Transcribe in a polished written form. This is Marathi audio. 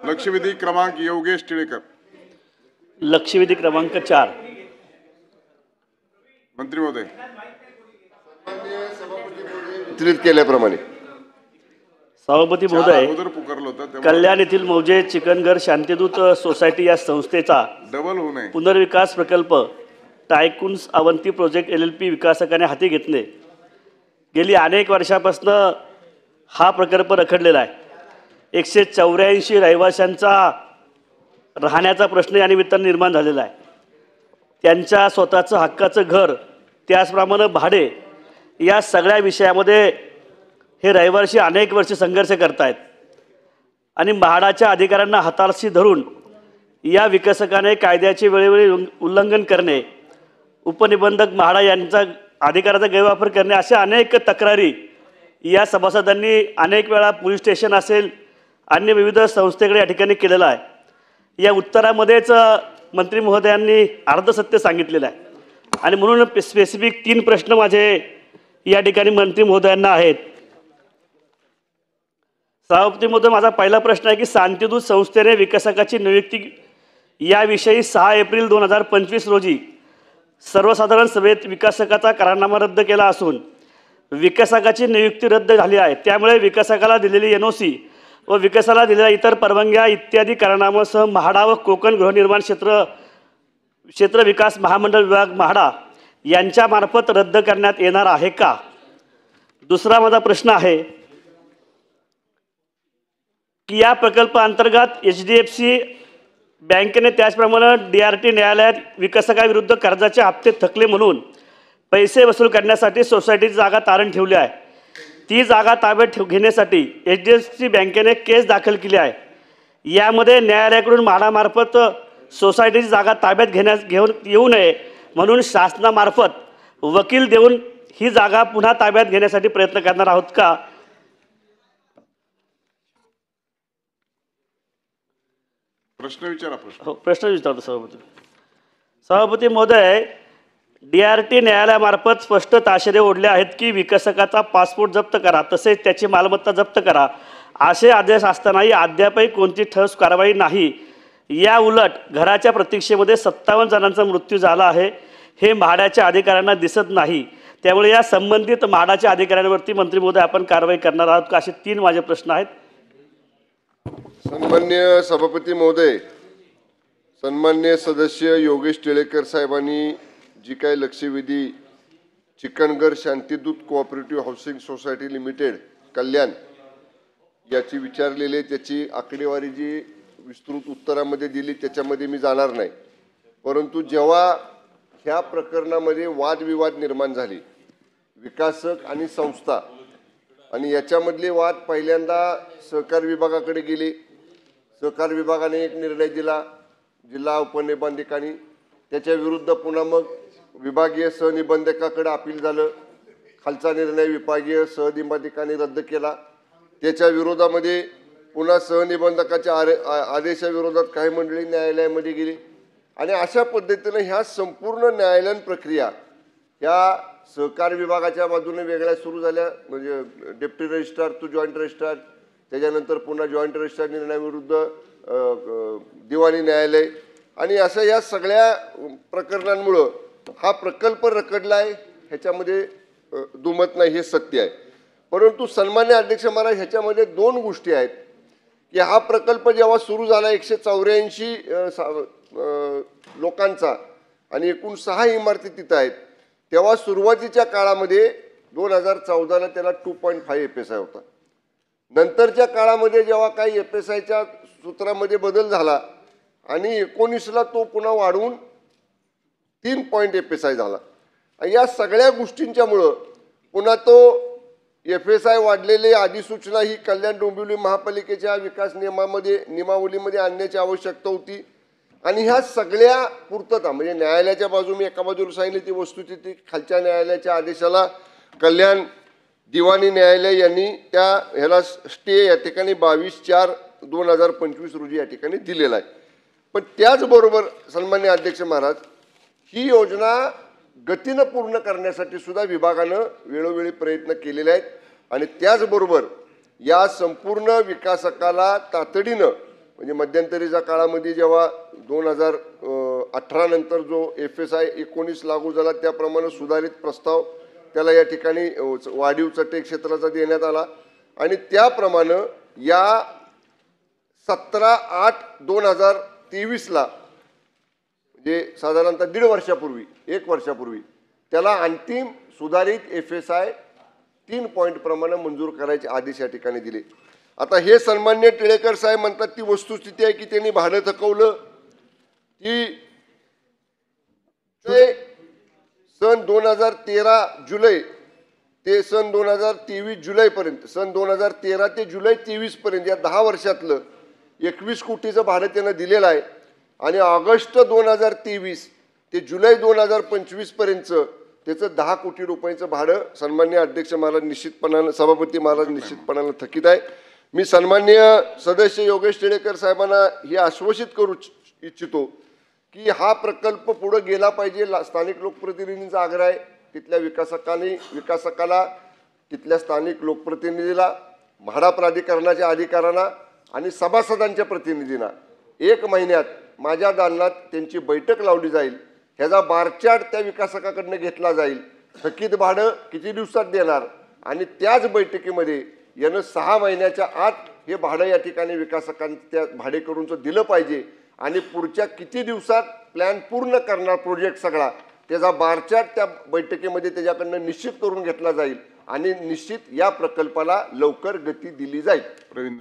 लक्षवेधी क्रमांक योगेश टिळेकर. लक्षवेधी क्रमांक 4. मंत्री महोदय. वितरित केल्याप्रमाणे सभापती महोदय, पुकारलं होतं कल्याण येथील मौजे चिकनगर शांतिदूत सोसायटी या संस्थेचा डबल होऊ नये पुनर्विकास प्रकल्प टायकून्स अवंती प्रोजेक्ट LLP विकासकाने हाती घेतले. गेली अनेक वर्षापासून हा प्रकल्प रखडलेला आहे. 184 रहिवाशांचा राहण्याचा प्रश्न या निमित्ताने निर्माण झालेला आहे. त्यांच्या स्वतःचं हक्काचं घर, त्याचप्रमाणे भाडे, या सगळ्या विषयामध्ये हे रहिवासी अनेक वर्ष संघर्ष करत आहेत आणि म्हाडाच्या अधिकाऱ्यांना हाताशी धरून या विकासकाने कायद्याचे वेळोवेळी उल्लंघन करणे, उपनिबंधक म्हाडा यांचा अधिकाराचा गैरवापर करणे, अशा अनेक तक्रारी या सभासदांनी अनेक वेळा पोलीस स्टेशन असेल अन्य विविध संस्थेकडे या ठिकाणी केलेला आहे. या उत्तरामध्येच मंत्री महोदयांनी अर्धसत्य सांगितलेलं आहे आणि म्हणून स्पेसिफिक 3 प्रश्न माझे या ठिकाणी मंत्री महोदयांना आहेत. सभापती महोदय, माझा पहिला प्रश्न आहे की शांतिदूत संस्थेने विकासकाची नियुक्ती याविषयी 6 एप्रिल 2025 रोजी सर्वसाधारण सभेत विकासकाचा करारनामा रद्द केला असून विकासकाची नियुक्ती रद्द झाली आहे. त्यामुळे विकासकाला दिलेली NOC व विकासाला दिलेल्या इतर परवानग्या इत्यादी करारनाम्यासह म्हाडा व कोकण गृहनिर्माण क्षेत्र विकास महामंडळ विभाग म्हाडा यांच्यामार्फत रद्द करण्यात येणार आहे का? दुसरा माझा प्रश्न आहे की या प्रकल्पाअंतर्गत HDFC बँकेने त्याचप्रमाणे DRT न्यायालयात विकासकाविरुद्ध कर्जाचे हप्ते थकले म्हणून पैसे वसूल करण्यासाठी सोसायटीची जागा तारण ठेवली आहे. ती जागा ताब्यात घेण्यासाठी HDFC बँकेने केस दाखल केली आहे. यामध्ये न्यायालयाकडून म्हाडामार्फत सोसायटीची जागा ताब्यात घेऊन येऊ नये म्हणून शासनामार्फत वकील देऊन ही जागा पुन्हा ताब्यात घेण्यासाठी प्रयत्न करणार आहोत का? प्रश्न विचारा. हो, प्रश्न विचारतो सभापती महोदय. DRT न्यायालयामार्फत स्पष्ट ताशेरे ओढले आहेत की विकासकाचा पासपोर्ट जप्त करा तसेच त्याची मालमत्ता जप्त करा असे आदेश असतानाही अद्यापही कोणती ठोस कारवाई नाही. या उलट घराच्या प्रतीक्षेमध्ये 57 जणांचा मृत्यू झाला आहे. हे म्हाडाच्या अधिकाऱ्यांना दिसत नाही. त्यामुळे या संबंधित म्हाडाच्या अधिकाऱ्यांवरती मंत्री महोदय आपण कारवाई करणार आहात का? असे 3 माझे प्रश्न आहेत. सन्मान्य सभापती महोदय, सन्मान्य सदस्य योगेश टिळेकर साहेबांनी जी काही लक्षवेधी चिकनगर शांतिदूत कोऑपरेटिव्ह हाऊसिंग सोसायटी लिमिटेड कल्याण याची विचारलेली त्याची आकडेवारी जी विस्तृत उत्तरामध्ये दिली त्याच्यामध्ये मी जाणार नाही. परंतु जेव्हा ह्या प्रकरणामध्ये वादविवाद निर्माण झाले विकासक आणि संस्था आणि याच्यामधले वाद पहिल्यांदा सहकार विभागाकडे गेले. सहकार विभागाने एक निर्णय दिला जिल्हा उपनिबंधकांनी, त्याच्या विरुद्ध पुन्हा मग विभागीय सहनिबंधकाकडे अपील झालं. खालचा निर्णय विभागीय सहनिबंधकांनी रद्द केला. त्याच्या विरोधामध्ये पुन्हा सहनिबंधकाच्या आदेशाविरोधात काही मंडळी न्यायालयामध्ये गेली आणि अशा पद्धतीने ह्या संपूर्ण न्यायालयीन प्रक्रिया ह्या सहकार विभागाच्या बाजूने वेगळ्या सुरू झाल्या. म्हणजे deputy registrar to joint registrar, त्याच्यानंतर पुन्हा जॉईंट रजिस्ट्रार निर्णयाविरुद्ध दिवाणी न्यायालय आणि अशा या सगळ्या प्रकरणांमुळं हा प्रकल्प रखडला आहे ह्याच्यामध्ये दुमत नाही, हे सत्य आहे. परंतु सन्मान्य अध्यक्ष महाराज, ह्याच्यामध्ये 2 गोष्टी आहेत की हा प्रकल्प जेव्हा सुरू झाला 184 लोकांचा आणि एकूण 6 इमारती तिथं आहेत, तेव्हा सुरुवातीच्या काळामध्ये 2014ला त्याला 2.5 FSI होता. नंतरच्या काळामध्ये जेव्हा काही FSIच्या सूत्रामध्ये बदल झाला आणि 19ला तो पुन्हा वाढवून 3 FSI झाला. या सगळ्या गोष्टींच्यामुळं पुन्हा तो FSI वाढलेले अधिसूचना ही कल्याण डोंबिवली महापालिकेच्या विकास नियमावलीमध्ये आणण्याची आवश्यकता होती आणि ह्या सगळ्या पूर्तता म्हणजे न्यायालयाच्या बाजू मी एका बाजूला सांगितली ती वस्तुस्थिती, खालच्या न्यायालयाच्या आदेशाला कल्याण दिवाणी न्यायालय यांनी त्या ह्याला स्टे या ठिकाणी 22/4/2025 रोजी या ठिकाणी दिलेला आहे. पण त्याचबरोबर सन्मान्य अध्यक्ष महाराज, ही योजना गतीनं पूर्ण करण्यासाठी सुद्धा विभागानं वेळोवेळी प्रयत्न केलेले आहेत आणि त्याचबरोबर या संपूर्ण विकासकाला तातडीनं म्हणजे मध्यंतरीच्या काळामध्ये जेव्हा 2018 नंतर जो FSI 19 लागू झाला त्याप्रमाणे सुधारित प्रस्ताव त्याला या ठिकाणी वाढीव चटई क्षेत्राचा देण्यात आला आणि त्याप्रमाणे या 17/8/2023ला म्हणजे साधारणतः 1.5 वर्षापूर्वी 1 वर्षापूर्वी त्याला अंतिम सुधारित FSI 3 पॉईंट प्रमाणे मंजूर करायचे आदेश या ठिकाणी दिले. आता हे सन्माननीय टिळेकर साहेब म्हणतात ती वस्तुस्थिती आहे की त्यांनी भाडं थकवलं की ते सन 2013 जुलै ते सन 2023 जुलैपर्यंत सन 2013 ते जुलै 23 पर्यंत या 10 वर्षातलं 21 कोटीचं भाडं त्यानं दिलेलं आहे आणि ऑगस्ट 2023 ते जुलै 2025 पर्यंतचं त्याचं 10 कोटी रुपयांचं भाडं सन्माननीय अध्यक्ष महाराज निश्चितपणानं सभापती महाराज निश्चितपणानं थकीत आहे. मी सन्माननीय सदस्य योगेश टिळेकर साहेबांना हे आश्वासित करू इच्छितो की हा प्रकल्प पुढे गेला पाहिजे. स्थानिक लोकप्रतिनिधींचा आग्रह आहे तिथल्या विकासकाला तिथल्या स्थानिक लोकप्रतिनिधीला म्हाडा प्राधिकरणाच्या अधिकाऱ्यांना आणि सभासदांच्या प्रतिनिधींना 1 महिन्यात माझ्या दालनात त्यांची बैठक लावली जाईल. ह्याचा बारचार्ट त्या विकासकाकडनं घेतला जाईल. थकीत भाडं किती दिवसात देणार आणि त्याच बैठकीमध्ये यानं 6 महिन्याच्या आत हे भाडं या ठिकाणी विकासकांच्या भाडेकरूंचं दिलं पाहिजे आणि पुढच्या किती दिवसात प्लॅन पूर्ण करणार प्रोजेक्ट सगळा त्याचा बारचार्ट त्या बैठकीमध्ये त्याच्याकडनं निश्चित करून घेतला जाईल आणि निश्चित या प्रकल्पाला लवकर गती दिली जाईल.